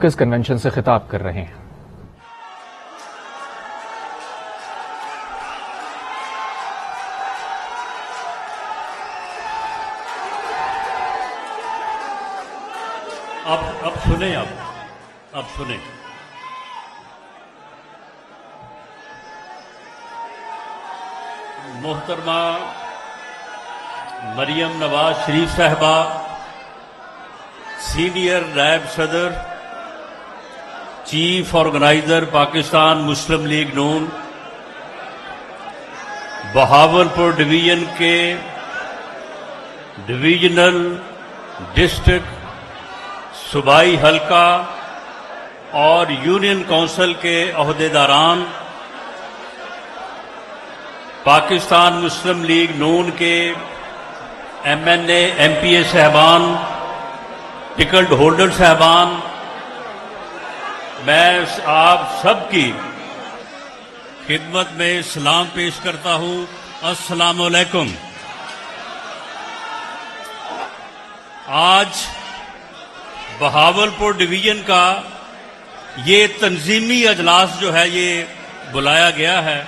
किस कन्वेंशन से खिताब कर रहे हैं। अब सुने अब सुने। मोहतरमा मरियम नवाज शरीफ साहबा, सीनियर नायब सदर, चीफ ऑर्गेनाइजर पाकिस्तान मुस्लिम लीग नून, बहावलपुर डिवीजन के डिवीजनल, डिस्ट्रिक्ट, सूबाई हल्का और यूनियन काउंसिल के अहदेदारान, पाकिस्तान मुस्लिम लीग नून के MNA MPA साहबान, टिकट होल्डर साहबान, मैं आप सबकी खिदमत में सलाम पेश करता हूं। अस्सलाम वालेकुम। आज बहावलपुर डिवीजन का ये तंजीमी अजलास जो है ये बुलाया गया है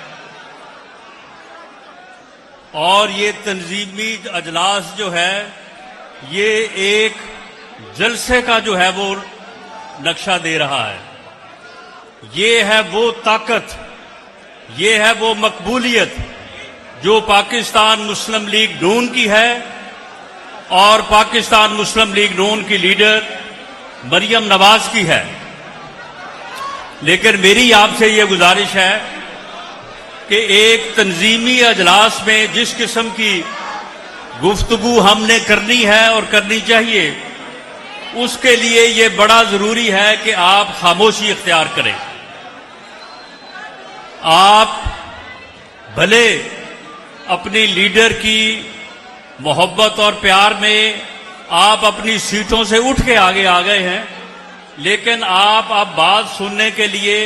और ये तंजीमी अजलास जो है ये एक जलसे का जो है वो नक्शा दे रहा है। ये है वो ताकत, ये है वो मकबूलियत जो पाकिस्तान मुस्लिम लीग नून की है और पाकिस्तान मुस्लिम लीग नून की लीडर मरियम नवाज की है। लेकिन मेरी आपसे ये गुजारिश है कि एक तंजीमी अजलास में जिस किस्म की गुफ्तगू हमने करनी है और करनी चाहिए, उसके लिए ये बड़ा जरूरी है कि आप खामोशी इख्तियार करें। आप भले अपनी लीडर की मोहब्बत और प्यार में आप अपनी सीटों से उठ के आगे आ गए हैं, लेकिन आप अब बात सुनने के लिए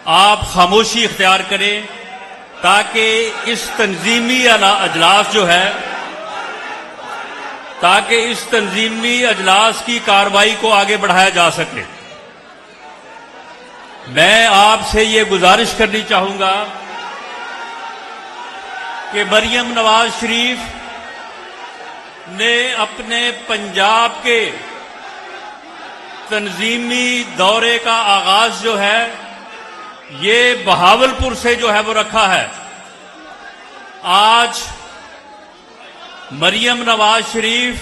आप खामोशी इख्तियार करें ताकि इस तंजीमी अजलास जो है, ताकि इस तंजीमी अजलास की कार्रवाई को आगे बढ़ाया जा सके। मैं आपसे ये गुजारिश करनी चाहूंगा कि मरियम नवाज शरीफ ने अपने पंजाब के तंजीमी दौरे का आगाज जो है ये बहावलपुर से जो है वो रखा है। आज मरियम नवाज शरीफ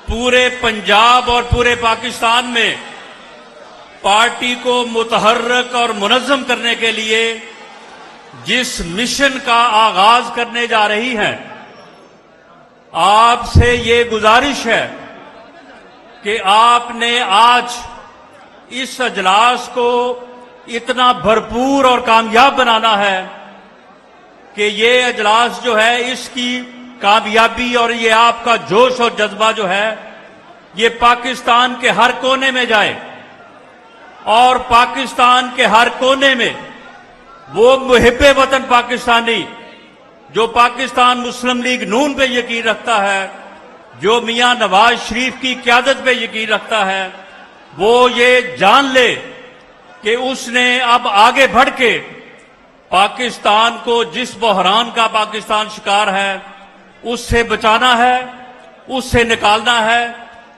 पूरे पंजाब और पूरे पाकिस्तान में पार्टी को मुतहर्रक और मुनज़्ज़म करने के लिए जिस मिशन का आगाज करने जा रही हैं, आपसे ये गुजारिश है कि आपने आज इस अजलास को इतना भरपूर और कामयाब बनाना है कि ये अजलास जो है इसकी कामयाबी और ये आपका जोश और जज्बा जो है ये पाकिस्तान के हर कोने में जाए और पाकिस्तान के हर कोने में वो मुहिब्बे वतन पाकिस्तानी जो पाकिस्तान मुस्लिम लीग नून पे यकीन रखता है, जो मियां नवाज शरीफ की क़यादत पे यकीन रखता है, वो ये जान ले कि उसने अब आगे बढ़ के पाकिस्तान को जिस बहरान का पाकिस्तान शिकार है उससे बचाना है, उससे निकालना है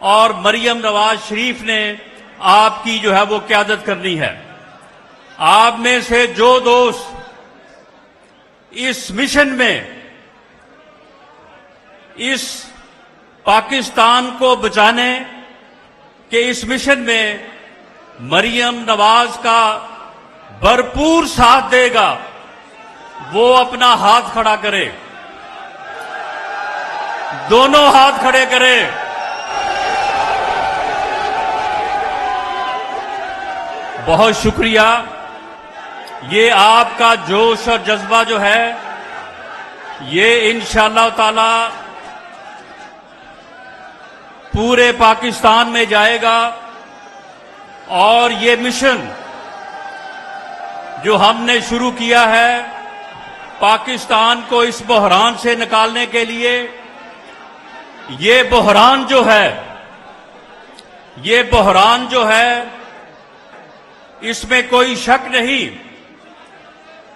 और मरियम नवाज शरीफ ने आपकी जो है वो क़यादत करनी है। आप में से जो दोस्त इस मिशन में, इस पाकिस्तान को बचाने के इस मिशन में मरियम नवाज का भरपूर साथ देगा, वो अपना हाथ खड़ा करे, दोनों हाथ खड़े करे। बहुत शुक्रिया। ये आपका जोश और जज्बा जो है ये इंशाअल्लाह ताला पूरे पाकिस्तान में जाएगा और ये मिशन जो हमने शुरू किया है पाकिस्तान को इस बहरान से निकालने के लिए, ये बहरान जो है ये बहरान जो है, इसमें कोई शक नहीं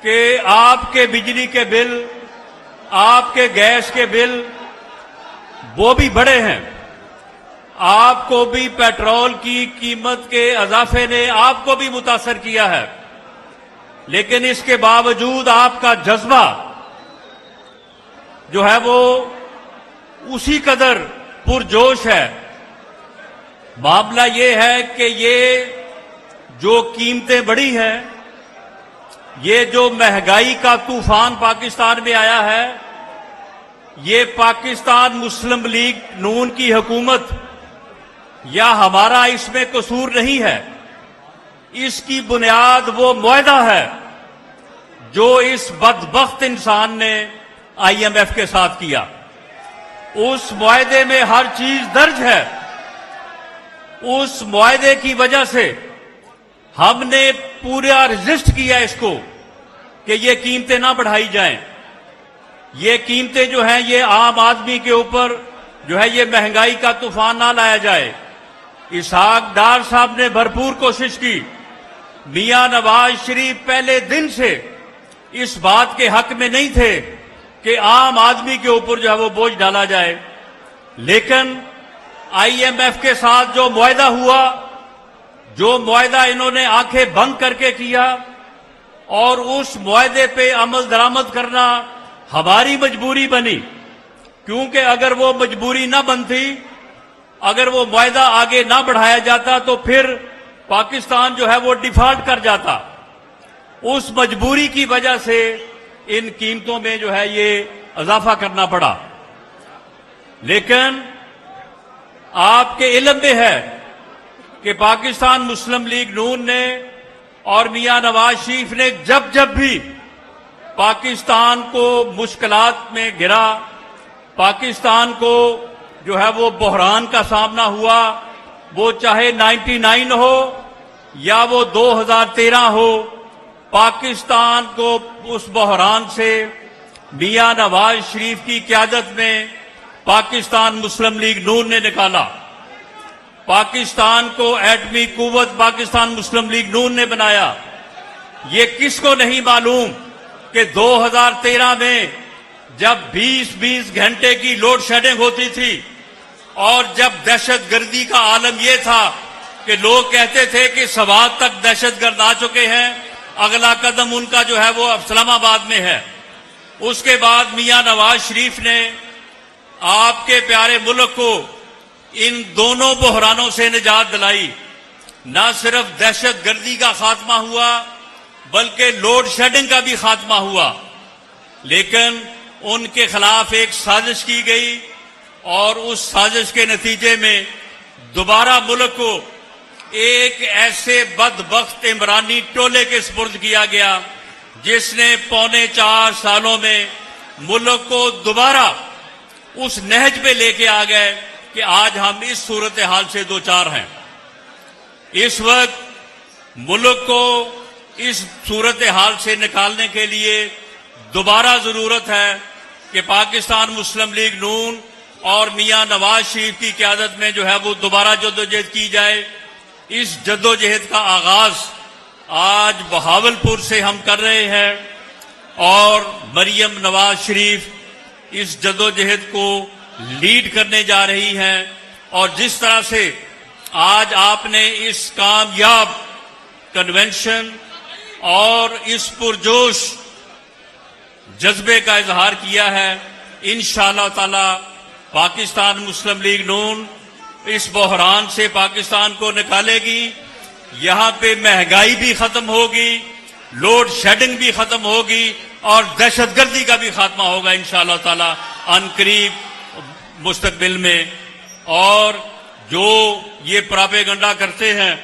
कि आपके बिजली के बिल, आपके गैस के बिल वो भी बढ़े हैं। आपको भी पेट्रोल की कीमत के इजाफे ने आपको भी मुतासर किया है, लेकिन इसके बावजूद आपका जज्बा जो है वो उसी कदर पुरजोश है। मामला ये है कि ये जो कीमतें बढ़ी हैं, ये जो महंगाई का तूफान पाकिस्तान में आया है, ये पाकिस्तान मुस्लिम लीग नून की हुकूमत या हमारा इसमें कसूर नहीं है। इसकी बुनियाद वो मुआहदा है जो इस बदबख्त इंसान ने IMF के साथ किया। उस मुआहदे में हर चीज दर्ज है। उस मुआहदे की वजह से हमने पूरा रजिस्ट किया इसको कि ये कीमतें ना बढ़ाई जाएं। ये कीमतें जो हैं, ये आम आदमी के ऊपर जो है ये महंगाई का तूफान ना लाया जाए। इसहाक डार साहब ने भरपूर कोशिश की। मियां नवाज शरीफ पहले दिन से इस बात के हक में नहीं थे कि आम आदमी के ऊपर जो है वो बोझ डाला जाए, लेकिन IMF के साथ जो मुआहदा हुआ, जो मुआहदा इन्होंने आंखें बंद करके किया, और उस मुआहदे पे अमल दरामद करना हमारी मजबूरी बनी। क्योंकि अगर वो मजबूरी ना बनती, अगर वो मुआहदा आगे ना बढ़ाया जाता, तो फिर पाकिस्तान जो है वो डिफॉल्ट कर जाता। उस मजबूरी की वजह से इन कीमतों में जो है ये इजाफा करना पड़ा। लेकिन आपके इल्म में है कि पाकिस्तान मुस्लिम लीग नून ने और मियां नवाज शरीफ ने जब जब भी पाकिस्तान को मुश्किलात में गिरा, पाकिस्तान को जो है वो बहरान का सामना हुआ, वो चाहे 99 हो या वो 2013 हो, पाकिस्तान को उस बहरान से मियां नवाज शरीफ की क़यादत में पाकिस्तान मुस्लिम लीग नून ने निकाला। पाकिस्तान को एटमी कुव्वत पाकिस्तान मुस्लिम लीग नून ने बनाया। ये किसको नहीं मालूम कि 2013 में जब 20-20 घंटे की लोड शेडिंग होती थी और जब दहशतगर्दी का आलम यह था कि लोग कहते थे कि सवात तक दहशतगर्द आ चुके हैं, अगला कदम उनका जो है वो इस्लामाबाद में है। उसके बाद मियां नवाज शरीफ ने आपके प्यारे मुल्क को इन दोनों बहरानों से निजात दिलाई। न सिर्फ दहशतगर्दी का खात्मा हुआ, बल्कि लोड शेडिंग का भी खात्मा हुआ। लेकिन उनके खिलाफ एक साजिश की गई और उस साजिश के नतीजे में दोबारा मुल्क को एक ऐसे बदबख्त इमरानी टोले के सुपुर्द किया गया जिसने 4.25 सालों में मुल्क को दोबारा उस नहज पे लेके आ गए कि आज हम इस सूरत हाल से दो चार हैं। इस वक्त मुल्क को इस सूरत हाल से निकालने के लिए दोबारा जरूरत है कि पाकिस्तान मुस्लिम लीग नून और मियां नवाज शरीफ की क़यादत में जो है वो दोबारा जद्दोजहद की जाए। इस जद्दोजहद का आगाज आज बहावलपुर से हम कर रहे हैं और मरियम नवाज शरीफ इस जद्दोजहद को लीड करने जा रही हैं। और जिस तरह से आज आपने इस कामयाब कन्वेंशन और इस पुरजोश जज्बे का इजहार किया है, इंशाअल्लाह ताला पाकिस्तान मुस्लिम लीग नून इस बहरान से पाकिस्तान को निकालेगी। यहां पे महंगाई भी खत्म होगी, लोड शेडिंग भी खत्म होगी और दहशतगर्दी का भी खात्मा होगा इंशाअल्लाह ताला अनकरीब मुस्तकबिल में। और जो ये प्रोपेगेंडा करते हैं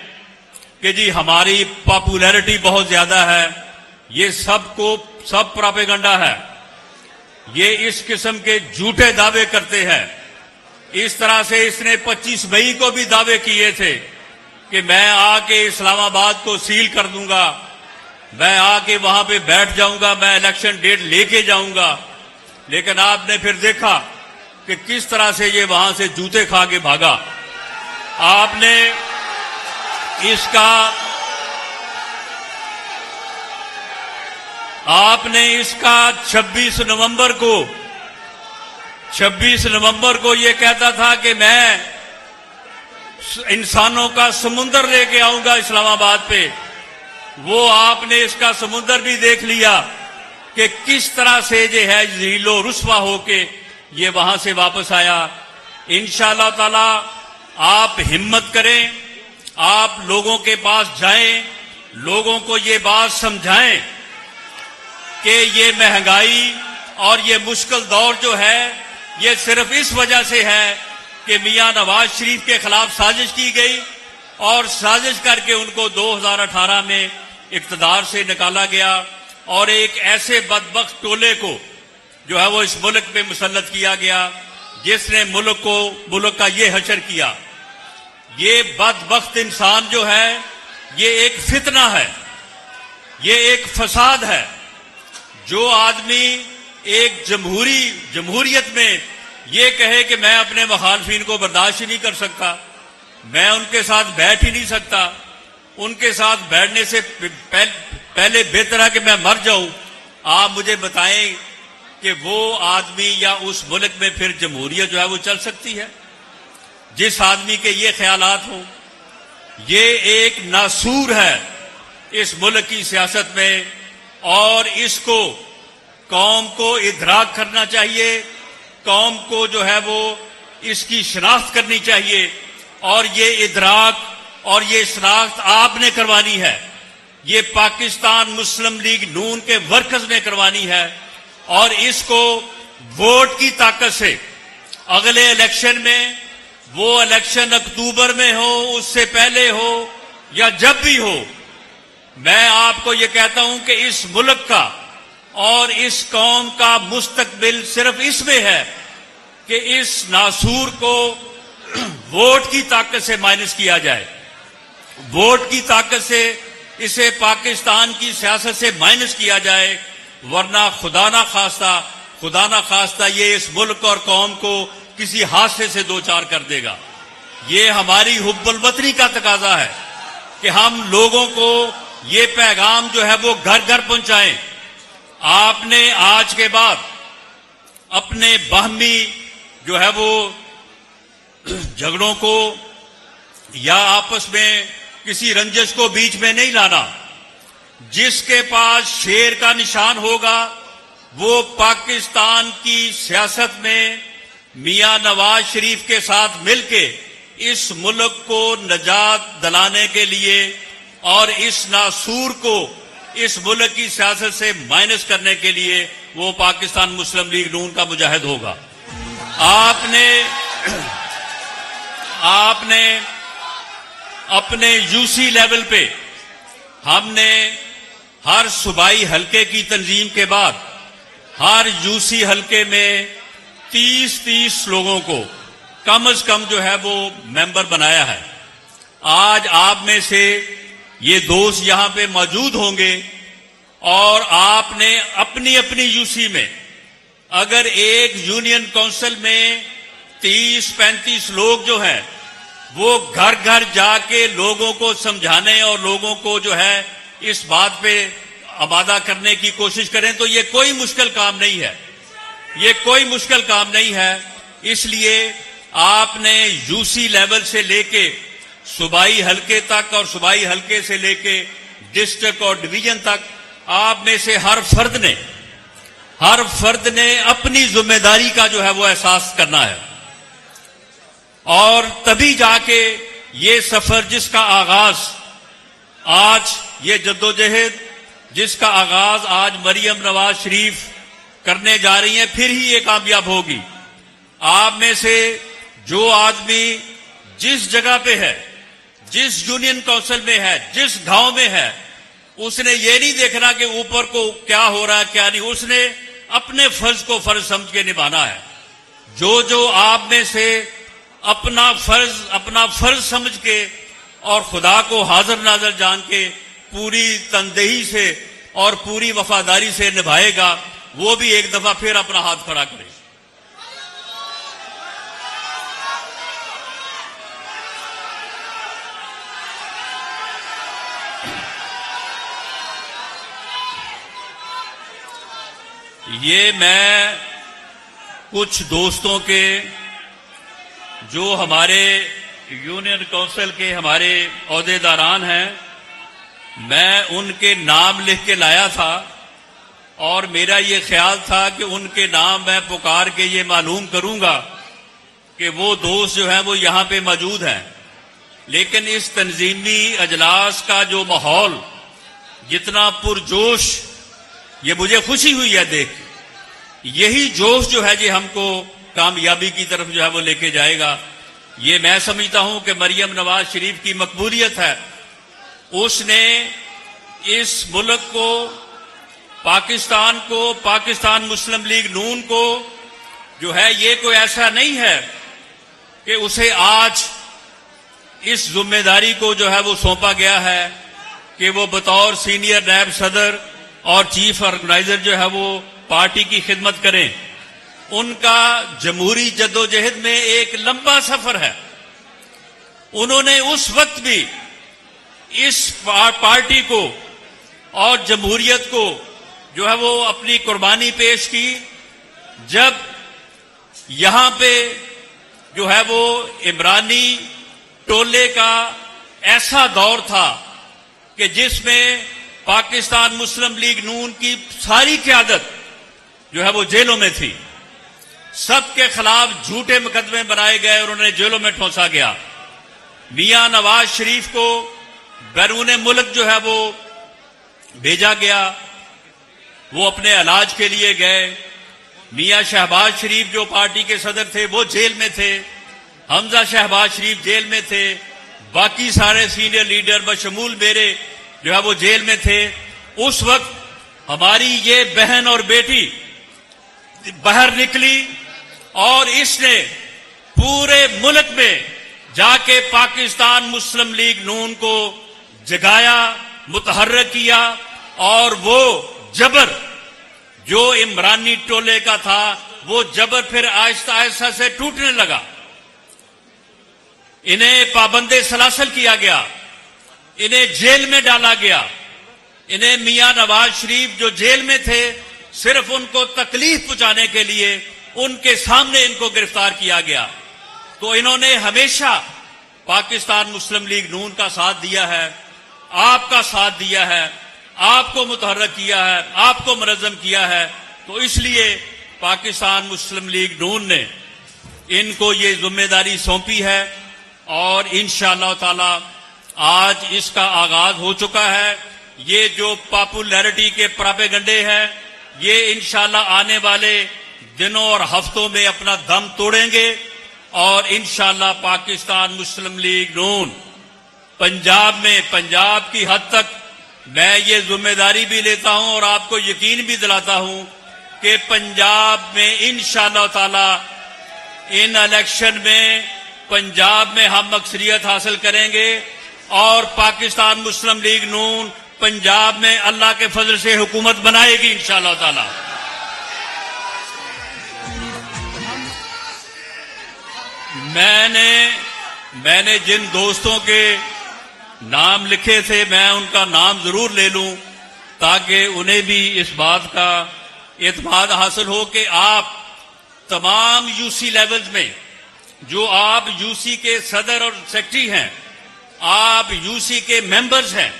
कि जी हमारी पॉपुलैरिटी बहुत ज्यादा है, ये सब प्रोपेगेंडा है। ये इस किस्म के झूठे दावे करते हैं। इस तरह से इसने 25 मई को भी दावे किए थे कि मैं आके इस्लामाबाद को सील कर दूंगा, मैं आके वहां पे बैठ जाऊंगा, मैं इलेक्शन डेट लेके जाऊंगा। लेकिन आपने फिर देखा कि किस तरह से ये वहां से जूते खा के भागा। आपने इसका 26 नवंबर को ये कहता था कि मैं इंसानों का समुंदर लेके आऊंगा इस्लामाबाद पे। वो आपने इसका समुंदर भी देख लिया कि किस तरह से जो है झीलो रुस्वा होके ये वहां से वापस आया। इंशाअल्लाह ताला आप हिम्मत करें, आप लोगों के पास जाएं, लोगों को ये बात समझाएं कि ये महंगाई और ये मुश्किल दौर जो है ये सिर्फ इस वजह से है कि मियां नवाज शरीफ के खिलाफ साजिश की गई और साजिश करके उनको 2018 में इक्तदार से निकाला गया और एक ऐसे बदबख्त टोले को जो है वो इस मुल्क पे मुसल्लत किया गया जिसने मुल्क का ये हशर किया। ये बदबख्त इंसान जो है ये एक फितना है, ये एक फसाद है। जो आदमी एक जमहूरियत में ये कहे कि मैं अपने मुखालफिन को बर्दाश्त ही नहीं कर सकता, मैं उनके साथ बैठ ही नहीं सकता, उनके साथ बैठने से पहले बेहतर है कि मैं मर जाऊं। आप मुझे बताएं कि वो आदमी या उस मुल्क में फिर जमहूरियत जो है वो चल सकती है जिस आदमी के ये ख्यालात हों? ये एक नासूर है इस मुल्क की सियासत में और इसको कौम को इदराक करना चाहिए, कौम को जो है वो इसकी शनाख्त करनी चाहिए और ये इदराक और ये शनाख्त आपने करवानी है, ये पाकिस्तान मुस्लिम लीग नून के वर्कर्स ने करवानी है और इसको वोट की ताकत से अगले इलेक्शन में, वो इलेक्शन अक्टूबर में हो, उससे पहले हो या जब भी हो, मैं आपको ये कहता हूं कि इस मुल्क का और इस कौम का मुस्तकबिल सिर्फ इसमें है कि इस नासूर को वोट की ताकत से माइनस किया जाए, वोट की ताकत से इसे पाकिस्तान की सियासत से माइनस किया जाए, वरना खुदा ना खास्ता ये इस मुल्क और कौम को किसी हादसे से दो चार कर देगा। ये हमारी हुब्बुल वतनी का तकाजा है कि हम लोगों को ये पैगाम जो है वो घर घर पहुंचाएं। आपने आज के बाद अपने बाहमी जो है वो झगड़ों को या आपस में किसी रंजिश को बीच में नहीं लाना। जिसके पास शेर का निशान होगा वो पाकिस्तान की सियासत में मियां नवाज शरीफ के साथ मिलके इस मुल्क को नजात दिलाने के लिए और इस नासूर को इस मुल्क की सियासत से माइनस करने के लिए वो पाकिस्तान मुस्लिम लीग नून का मुजाहिद होगा। आपने अपने यूसी लेवल पे हमने हर सूबाई हलके की तंजीम के बाद हर यूसी हलके में 30-30 लोगों को कम से कम जो है वो मेंबर बनाया है। आज आप में से ये दोस्त यहां पे मौजूद होंगे और आपने अपनी अपनी यूसी में अगर एक यूनियन काउंसिल में 30-35 लोग जो हैं वो घर घर जाके लोगों को समझाने और लोगों को जो है इस बात पे आबादा करने की कोशिश करें तो ये कोई मुश्किल काम नहीं है, ये कोई मुश्किल काम नहीं है। इसलिए आपने यूसी लेवल से लेके सूबाई हलके तक और सूबाई हलके से लेके डिस्ट्रिक्ट और डिवीजन तक आप में से हर फर्द ने अपनी जिम्मेदारी का जो है वो एहसास करना है और तभी जाके ये सफर जिसका आगाज आज, ये जद्दोजहद जिसका आगाज आज मरियम नवाज शरीफ करने जा रही हैं, फिर ही ये कामयाब होगी। आप में से जो आदमी जिस जगह पे है, जिस यूनियन काउंसिल में है, जिस गांव में है, उसने ये नहीं देखना कि ऊपर को क्या हो रहा है क्या नहीं, उसने अपने फर्ज को फर्ज समझ के निभाना है। जो आप में से अपना फर्ज समझ के और खुदा को हाजिर नाजर जान के पूरी तनदेही से और पूरी वफादारी से निभाएगा, वो भी एक दफा फिर अपना हाथ खड़ा करे। ये मैं कुछ दोस्तों के जो हमारे यूनियन काउंसिल के हमारे ओहदेदारान हैं, मैं उनके नाम लिख के लाया था और मेरा ये ख्याल था कि उनके नाम मैं पुकार के ये मालूम करूंगा कि वो दोस्त जो हैं वो यहां पे मौजूद हैं। लेकिन इस तंजीमी अजलास का जो माहौल जितना पुरजोश, ये मुझे खुशी हुई है देख, यही जोश जो है जी हमको कामयाबी की तरफ जो है वो लेके जाएगा। ये मैं समझता हूं कि मरियम नवाज शरीफ की मकबूलियत है। उसने इस मुल्क को, पाकिस्तान को, पाकिस्तान मुस्लिम लीग नून को जो है, ये कोई ऐसा नहीं है कि उसे आज इस जिम्मेदारी को जो है वो सौंपा गया है कि वो बतौर सीनियर नायब सदर और चीफ ऑर्गेनाइजर जो है वो पार्टी की खिदमत करें। उनका जमहूरी जद्दोजहद में एक लंबा सफर है। उन्होंने उस वक्त भी इस पार्टी को और जमहूरियत को जो है वो अपनी कुर्बानी पेश की, जब यहां पे जो है वो इमरानी टोले का ऐसा दौर था कि जिसमें पाकिस्तान मुस्लिम लीग नून की सारी क़यादत जो है वो जेलों में थी। सबके खिलाफ झूठे मुकदमे बनाए गए और उन्हें जेलों में ठोंसा गया। मियां नवाज शरीफ को बैरून मुल्क जो है वो भेजा गया, वो अपने इलाज के लिए गए। मियां शहबाज शरीफ जो पार्टी के सदर थे वो जेल में थे, हमजा शहबाज शरीफ जेल में थे, बाकी सारे सीनियर लीडर बशमूल मेरे जो है वो जेल में थे। उस वक्त हमारी ये बहन और बेटी बाहर निकली और इसने पूरे मुल्क में जाके पाकिस्तान मुस्लिम लीग नून को जगाया, मुतहर्रिक किया और वो जबर जो इमरानी टोले का था वो जबर फिर आहिस्ता आहिस्ता से टूटने लगा। इन्हें पाबंदे सलासल किया गया, इन्हें जेल में डाला गया। इन्हें मियां नवाज शरीफ जो जेल में थे, सिर्फ उनको तकलीफ पहुंचाने के लिए उनके सामने इनको गिरफ्तार किया गया। तो इन्होंने हमेशा पाकिस्तान मुस्लिम लीग नून का साथ दिया है, आपका साथ दिया है, आपको मुतहर्रिक किया है, आपको मुनज़्ज़म किया है। तो इसलिए पाकिस्तान मुस्लिम लीग नून ने इनको ये जिम्मेदारी सौंपी है और इंशाअल्लाह ताला आज इसका आगाज हो चुका है। ये जो पॉपुलैरिटी के प्रोपेगेंडे हैं, ये इंशाअल्लाह आने वाले दिनों और हफ्तों में अपना दम तोड़ेंगे और इंशाअल्लाह पाकिस्तान मुस्लिम लीग नून पंजाब में, पंजाब की हद तक मैं ये जिम्मेदारी भी लेता हूं और आपको यकीन भी दिलाता हूं कि पंजाब में इंशाअल्लाह ताला इन इलेक्शन में पंजाब में हम अक्सरियत हासिल करेंगे और पाकिस्तान मुस्लिम लीग नून पंजाब में अल्लाह के फजल से हुकूमत बनाएगी इंशाअल्लाह ताला। मैंने जिन दोस्तों के नाम लिखे थे, मैं उनका नाम जरूर ले लूं ताकि उन्हें भी इस बात का एतमाद हासिल हो कि आप तमाम यूसी लेवल्स में, जो आप यूसी के सदर और सेक्रेटरी हैं, आप यूसी के मेंबर्स हैं,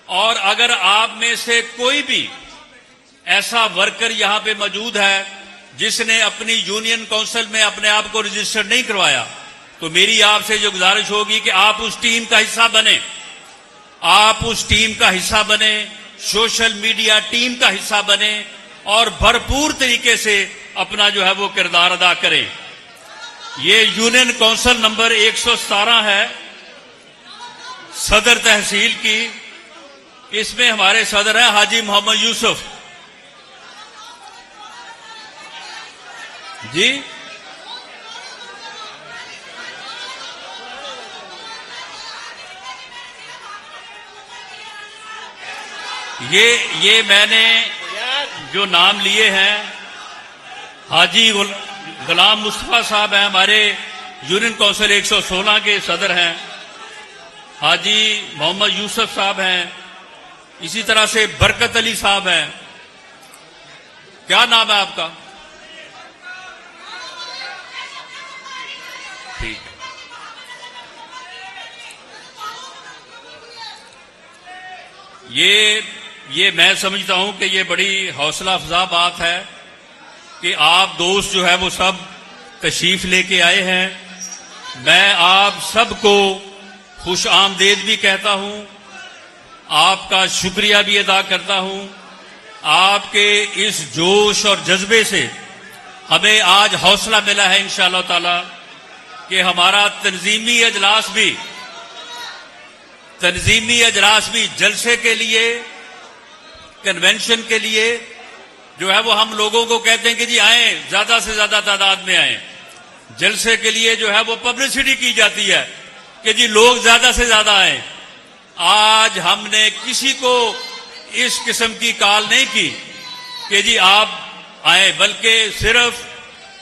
और अगर आप में से कोई भी ऐसा वर्कर यहां पे मौजूद है जिसने अपनी यूनियन काउंसिल में अपने आप को रजिस्टर नहीं करवाया, तो मेरी आपसे जो गुजारिश होगी कि आप उस टीम का हिस्सा बने, आप उस टीम का हिस्सा बने, सोशल मीडिया टीम का हिस्सा बने और भरपूर तरीके से अपना जो है वो किरदार अदा करें। ये यूनियन काउंसिल नंबर 117 है सदर तहसील की। इसमें हमारे सदर हैं हाजी मोहम्मद यूसुफ जी। ये मैंने जो नाम लिए हैं, हाजी गुलाम मुस्तफा साहब हैं, हमारे यूनियन काउंसिल 116 के सदर हैं। हाजी मोहम्मद यूसुफ साहब हैं, इसी तरह से बरकत अली साहब हैं, क्या नाम है आपका? ठीक है। ये मैं समझता हूं कि ये बड़ी हौसला अफजा बात है कि आप दोस्त जो है वो सब तशरीफ लेके आए हैं। मैं आप सबको खुश आमदेद भी कहता हूं, आपका शुक्रिया भी अदा करता हूं। आपके इस जोश और जज्बे से हमें आज हौसला मिला है इंशाअल्लाह ताला कि हमारा तंजीमी अजलास भी जलसे के लिए, कन्वेंशन के लिए जो है वो हम लोगों को कहते हैं कि जी आए, ज्यादा से ज्यादा तादाद में आए। जलसे के लिए जो है वो पब्लिसिटी की जाती है कि जी लोग ज्यादा से ज्यादा आए। आज हमने किसी को इस किस्म की कॉल नहीं की कि जी आप आए, बल्कि सिर्फ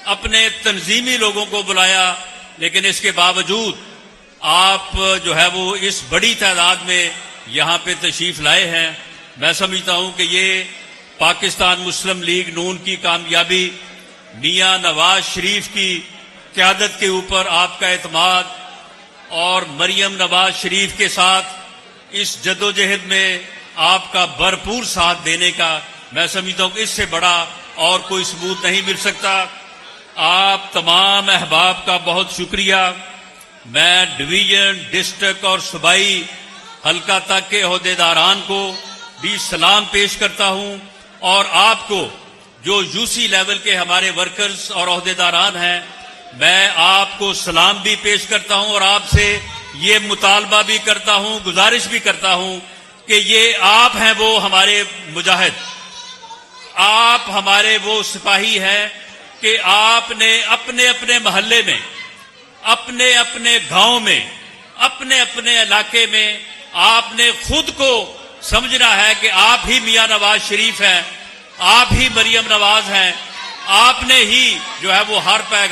अपने तंजीमी लोगों को बुलाया। लेकिन इसके बावजूद आप जो है वो इस बड़ी तादाद में यहां पे तशरीफ लाए हैं। मैं समझता हूं कि ये पाकिस्तान मुस्लिम लीग नून की कामयाबी, मियां नवाज शरीफ की क़यादत के ऊपर आपका एतमाद और मरियम नवाज शरीफ के साथ इस जद्दोजहद में आपका भरपूर साथ देने का, मैं समझता हूं कि इससे बड़ा और कोई सबूत नहीं मिल सकता। आप तमाम अहबाब का बहुत शुक्रिया। मैं डिवीजन, डिस्ट्रिक्ट और सूबाई हल्का तक के अहदेदारान को भी सलाम पेश करता हूं और आपको जो यूसी लेवल के हमारे वर्कर्स और अहदेदारान हैं, मैं आपको सलाम भी पेश करता हूं और आपसे ये मुतालबा भी करता हूं, गुजारिश भी करता हूं कि ये आप हैं वो हमारे मुजाहिद, आप हमारे वो सिपाही हैं कि आपने अपने अपने मोहल्ले में, अपने अपने गांव में, अपने अपने इलाके में आपने खुद को समझना है कि आप ही मियां नवाज शरीफ हैं, आप ही मरियम नवाज हैं। आपने ही जो है वो हर पैगाम